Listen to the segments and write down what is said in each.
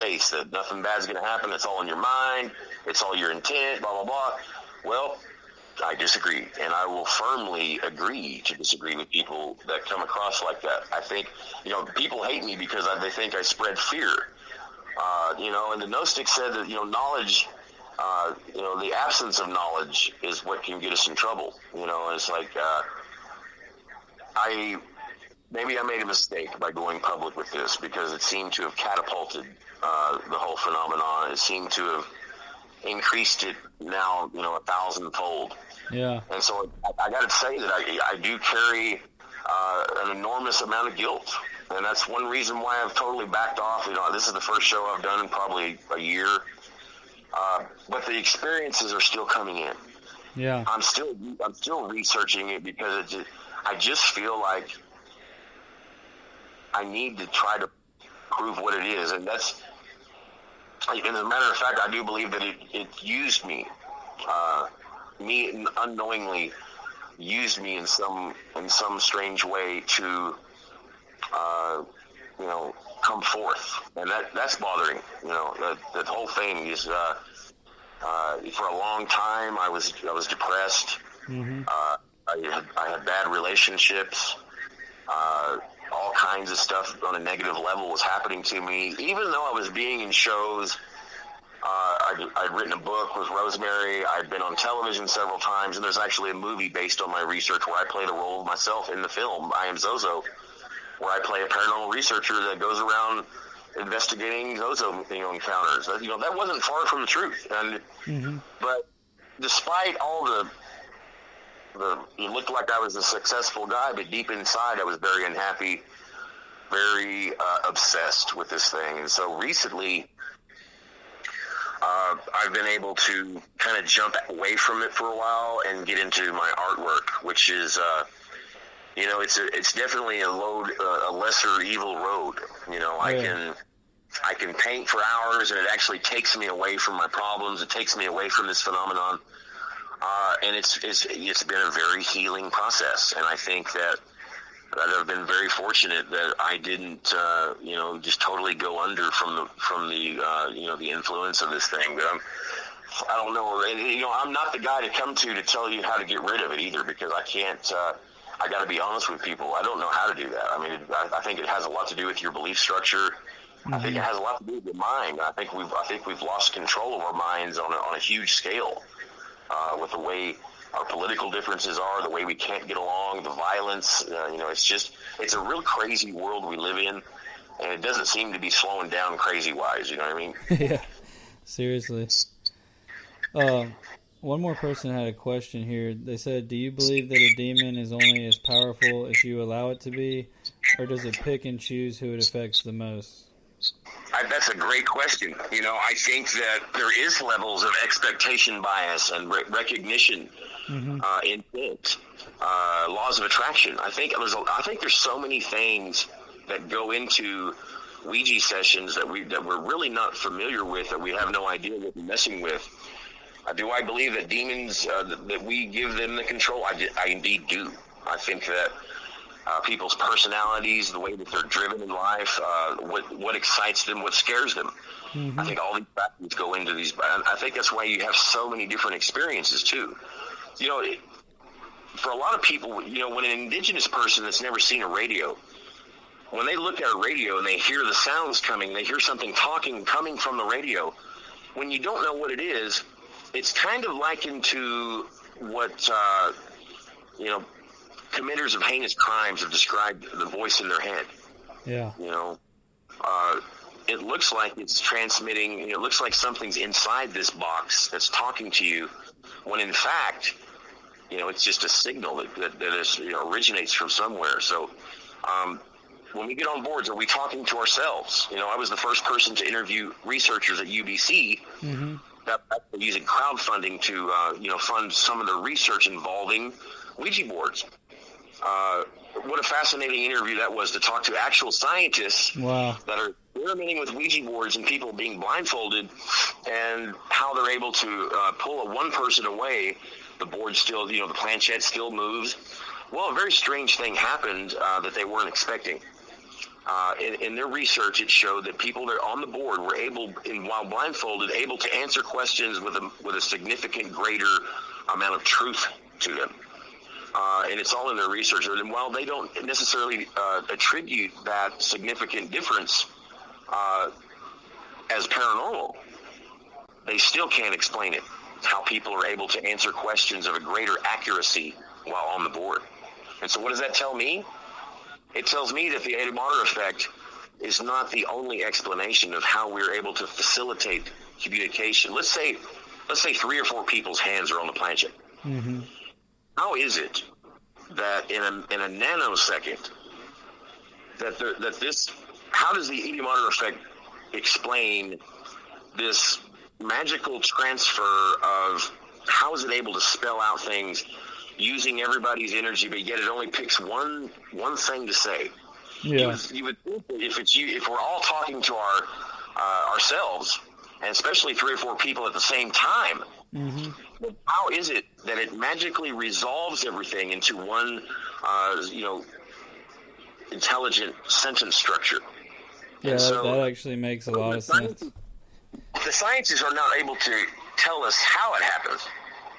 face that nothing bad's going to happen. It's all in your mind. It's all your intent, blah, blah, blah. Well, I disagree, and I will firmly agree to disagree with people that come across like that. I think, people hate me because they think I spread fear. And the Gnostic said that, knowledge, the absence of knowledge is what can get us in trouble. And it's like, maybe I made a mistake by going public with this because it seemed to have catapulted the whole phenomenon. It seemed to have increased it now, 1,000-fold. Yeah. And so I got to say that I do carry an enormous amount of guilt. And that's one reason why I've totally backed off. This is the first show I've done in probably a year. But the experiences are still coming in. Yeah. I'm still researching it because I just feel like I need to try to prove what it is. And that's, and as a matter of fact, I do believe that it used me. Me unknowingly used me in some strange way to, come forth. And that's bothering, that whole thing is, for a long time, I was depressed. Mm-hmm. I had bad relationships. All kinds of stuff on a negative level was happening to me. Even though I was being in shows, I'd written a book with Rosemary. I'd been on television several times, and there's actually a movie based on my research where I play the role of myself in the film, I Am Zozo, where I play a paranormal researcher that goes around investigating Zozo encounters. That wasn't far from the truth. And mm-hmm. But despite all it looked like I was a successful guy, but deep inside I was very unhappy, very obsessed with this thing. And so recently, I've been able to kind of jump away from it for a while and get into my artwork, which is, it's definitely a lesser evil road. Yeah. I can paint for hours, and it actually takes me away from my problems. It takes me away from this phenomenon. And it's been a very healing process. And I think that I've been very fortunate that I didn't, just totally go under from the influence of this thing. But I don't know. And, I'm not the guy to come to tell you how to get rid of it either, because I can't, I got to be honest with people. I don't know how to do that. I mean, I think it has a lot to do with your belief structure. Mm-hmm. I think it has a lot to do with your mind. I think we've lost control of our minds on a huge scale. With the way our political differences are, the way we can't get along, the violence, it's a real crazy world we live in, and it doesn't seem to be slowing down crazy-wise, you know what I mean? Yeah, seriously. One more person had a question here. They said, do you believe that a demon is only as powerful as you allow it to be, or does it pick and choose who it affects the most? That's a great question. I think that there is levels of expectation bias and recognition, mm-hmm. Intent, laws of attraction. I think there's so many things that go into Ouija sessions that we're really not familiar with, that we have no idea what we're messing with. Do I believe that demons, that we give them the control? I indeed do. I think that people's personalities, the way that they're driven in life, what excites them, what scares them. Mm-hmm. I think all these factors go into these. I think that's why you have so many different experiences too. For a lot of people, when an indigenous person that's never seen a radio, when they look at a radio and they hear the sounds coming, they hear something coming from the radio, when you don't know what it is, it's kind of likened to what, committers of heinous crimes have described the voice in their head. Yeah. It looks like it's transmitting, it looks like something's inside this box that's talking to you, when in fact, it's just a signal that is, originates from somewhere. So, when we get on boards, are we talking to ourselves? I was the first person to interview researchers at UBC mm-hmm. that were using crowdfunding to, fund some of their research involving Ouija boards. What a fascinating interview that was, to talk to actual scientists wow. that are experimenting with Ouija boards and people being blindfolded, and how they're able to pull one person away. The board still, the planchette still moves. Well, a very strange thing happened that they weren't expecting. In their research, it showed that people that are on the board were able, while blindfolded, able to answer questions with a significant greater amount of truth to them. And it's all in their research. And while they don't necessarily attribute that significant difference as paranormal, they still can't explain it, how people are able to answer questions of a greater accuracy while on the board. And so what does that tell me? It tells me that the Edemater effect is not the only explanation of how we're able to facilitate communication. Let's say 3 or 4 people's hands are on the planchette. Mm-hmm. How is it that in a nanosecond that this, how does the Edemater effect explain this magical transfer of, how is it able to spell out things using everybody's energy, but yet it only picks one thing to say? Yeah. You would think that if we're all talking to ourselves, and especially 3 or 4 people at the same time, mm-hmm. how is it that it magically resolves everything into one, intelligent sentence structure? Yeah, so that actually makes a lot of sense. The scientists are not able to tell us how it happens.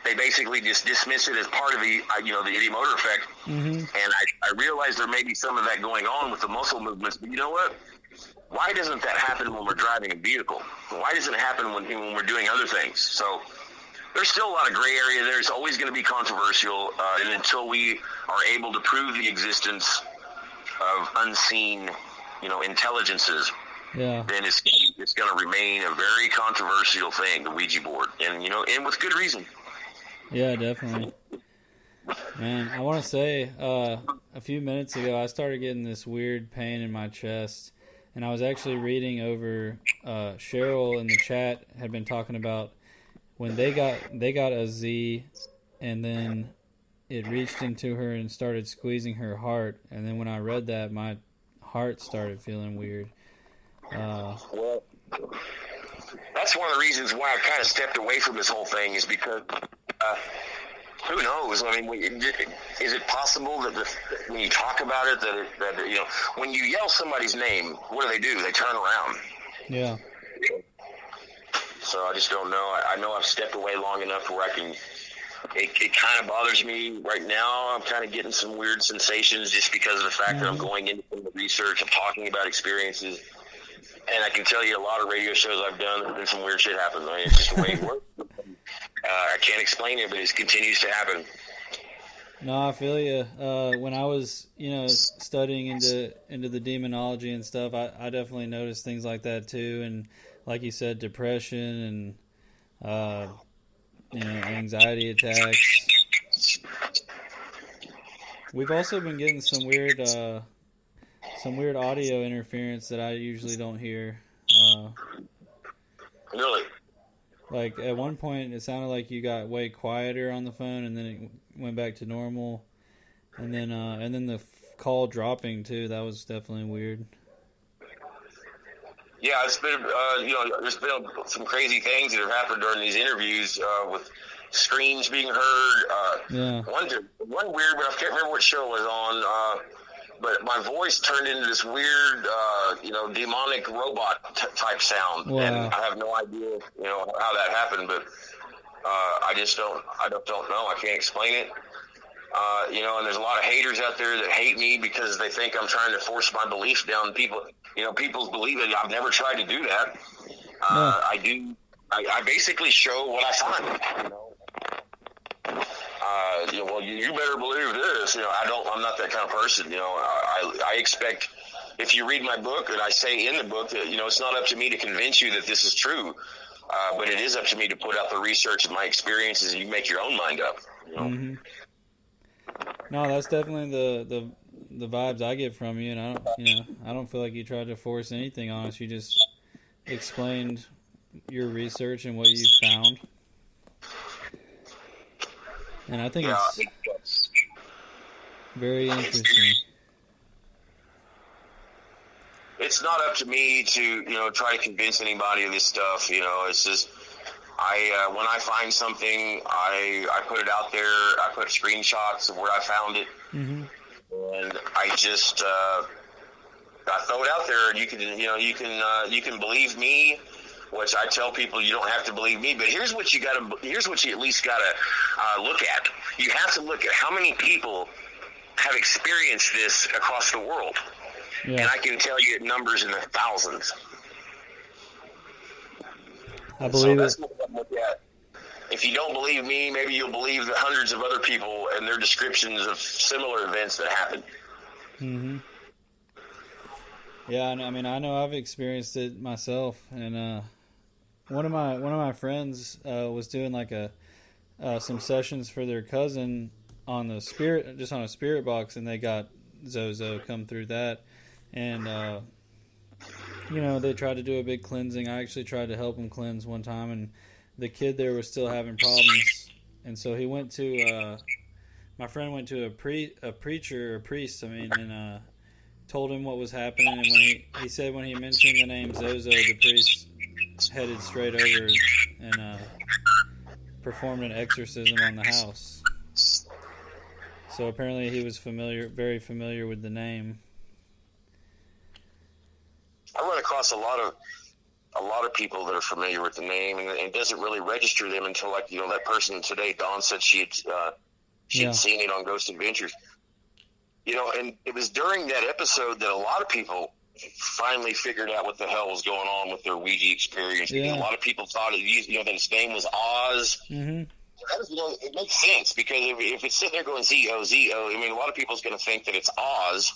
They basically just dismiss it as part of the Edemater effect. Mm-hmm. And I realize there may be some of that going on with the muscle movements, but you know what? Why doesn't that happen when we're driving a vehicle? Why doesn't it happen when we're doing other things? So there's still a lot of gray area there. It's always going to be controversial, and until we are able to prove the existence of unseen, intelligences, then it's going to remain a very controversial thing, the Ouija board, and with good reason. Yeah, definitely. Man, I want to say, a few minutes ago, I started getting this weird pain in my chest, and I was actually reading over, Cheryl in the chat had been talking about when they got a Z, and then it reached into her and started squeezing her heart, and then when I read that, my heart started feeling weird. Well, that's one of the reasons why I've kind of stepped away from this whole thing, is because who knows? I mean, is it possible that when you talk about it, that when you yell somebody's name, what do? They turn around. Yeah. So I just don't know. I know I've stepped away long enough where I can. It kind of bothers me right now. I'm kind of getting some weird sensations just because of the fact that I'm going into the research. I'm talking about experiences. And I can tell you a lot of radio shows I've done, there's been some weird shit happen. I mean, it's just the way it works. I can't explain it, but it continues to happen. No, I feel you. When I was, studying into the demonology and stuff, I definitely noticed things like that too. And like you said, depression and, anxiety attacks. We've also been getting some weird audio interference that I usually don't hear. Really? Like at one point, it sounded like you got way quieter on the phone, and then it went back to normal, and then the call dropping too. That was definitely weird. Yeah, it's been there's been some crazy things that have happened during these interviews with screams being heard. One weird, but I can't remember what show it was on. But my voice turned into this weird, demonic robot type sound, and I have no idea, how that happened. But I don't know. I can't explain it. And there's a lot of haters out there that hate me because they think I'm trying to force my beliefs down people. People's belief that I've never tried to do that. I do. I basically show what I find. Well, you better believe this. I'm not that kind of person. I expect, if you read my book, and I say in the book that, it's not up to me to convince you that this is true, but it is up to me to put out the research and my experiences, and you make your own mind up. Mm-hmm. No, that's definitely the vibes I get from you, and I don't feel like you tried to force anything on us. You just explained your research and what you found. And I think it's very interesting. It's not up to me to, try to convince anybody of this stuff. It's just, when I find something, I put it out there. I put screenshots of where I found it. Mm-hmm. And I just, I throw it out there, and you can believe me, which I tell people you don't have to believe me. But here's what you at least gotta look at. You have to look at how many people have experienced this across the world, and I can tell you numbers in the thousands. I believe that's what I'm looking at. If you don't believe me, maybe you'll believe the hundreds of other people and their descriptions of similar events that happened. Mm-hmm. Yeah, I mean, I know I've experienced it myself, and one of my friends was doing like some sessions for their cousin on a spirit box, and they got Zozo come through that, and they tried to do a big cleansing. I actually tried to help him cleanse one time, and the kid there was still having problems, and so he went to my friend went to a priest, and told him what was happening, and when he said when he mentioned the name Zozo, the priest headed straight over and performed an exorcism on the house. So apparently he was very familiar with the name. I run across a lot of people that are familiar with the name, and it doesn't really register them until, like, that person today, Dawn, said she'd seen it on Ghost Adventures. And it was during that episode that a lot of people finally figured out what the hell was going on with their Ouija experience. Yeah. A lot of people thought that his name was Oz. Mm-hmm. It makes sense, because if it's sitting there going Z-O, I mean, a lot of people's going to think that it's Oz.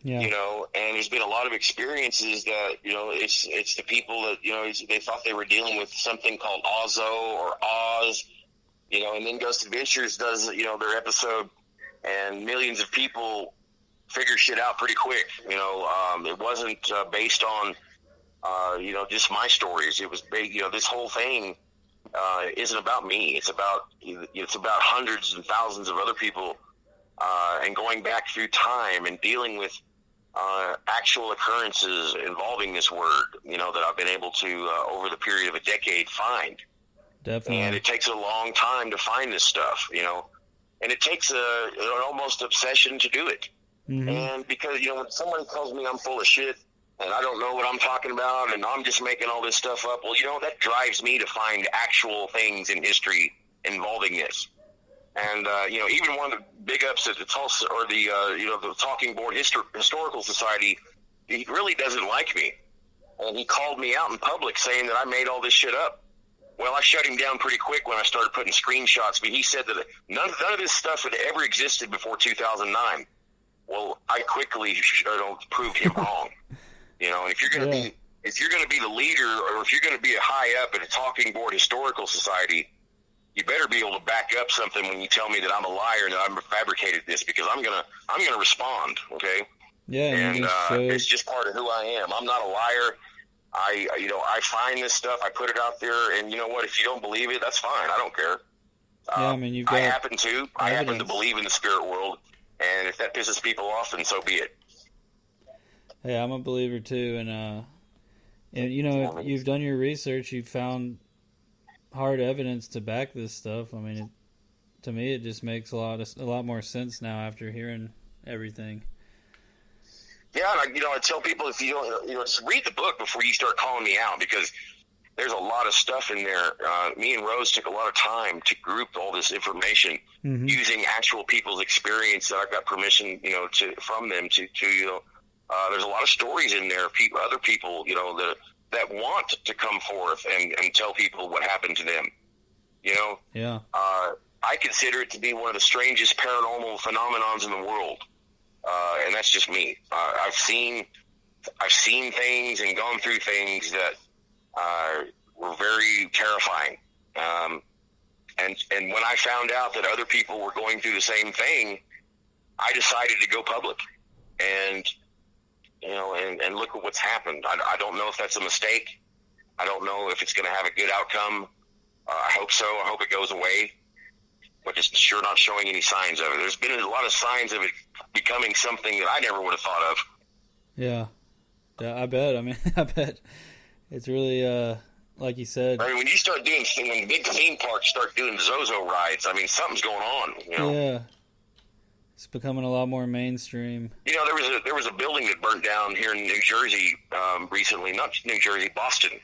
Yeah. And there's been a lot of experiences that, it's the people that, they thought they were dealing with something called Ozo or Oz, and then Ghost Adventures does, their episode, and millions of people figure shit out pretty quick. It wasn't based on, just my stories. It was big, this whole thing isn't about me. It's about hundreds and thousands of other people, and going back through time and dealing with actual occurrences involving this word, that I've been able to, over the period of a decade, find. Definitely. And it takes a long time to find this stuff, and it takes an almost obsession to do it. Mm-hmm. And because, when somebody tells me I'm full of shit and I don't know what I'm talking about and I'm just making all this stuff up, well, that drives me to find actual things in history involving this. And, even one of the big ups at the Tulsa, or the Talking Board Historical Society, he really doesn't like me. And he called me out in public saying that I made all this shit up. Well, I shut him down pretty quick when I started putting screenshots, but he said that none of this stuff had ever existed before 2009. Well, I quickly proved him wrong. And if you're going to be the leader, or if you're going to be a high up at a Talking Board Historical Society, you better be able to back up something when you tell me that I'm a liar and that I've fabricated this, because I'm gonna respond. Okay. Yeah. And it's just part of who I am. I'm not a liar. I find this stuff, I put it out there, and you know what? If you don't believe it, that's fine. I don't care. I happen to believe in the spirit world, and if that pisses people off, then so be it. Yeah, I'm a believer too, and if you've done your research, you've found hard evidence to back this stuff. I mean, to me, it just makes a lot more sense now after hearing everything. Yeah, and I tell people, if you don't, just read the book before you start calling me out, because there's a lot of stuff in there. Me and Rose took a lot of time to group all this information, mm-hmm. using actual people's experience that I've got permission, from them to there's a lot of stories in there, other people, that want to come forth and tell people what happened to them, Yeah. I consider it to be one of the strangest paranormal phenomenons in the world. And that's just me. I've seen things and gone through things that were very terrifying. And when I found out that other people were going through the same thing, I decided to go public. And and look at what's happened. I don't know if that's a mistake. I don't know if it's going to have a good outcome. I hope so. I hope it goes away. But it's sure not showing any signs of it. There's been a lot of signs of it becoming something that I never would have thought of. Yeah, I bet. I mean, I bet it's really, like you said. I mean, when big theme parks start doing Zozo rides, I mean, something's going on. Yeah. It's becoming a lot more mainstream. You know, there was a building that burnt down here in New Jersey recently, not New Jersey, Boston.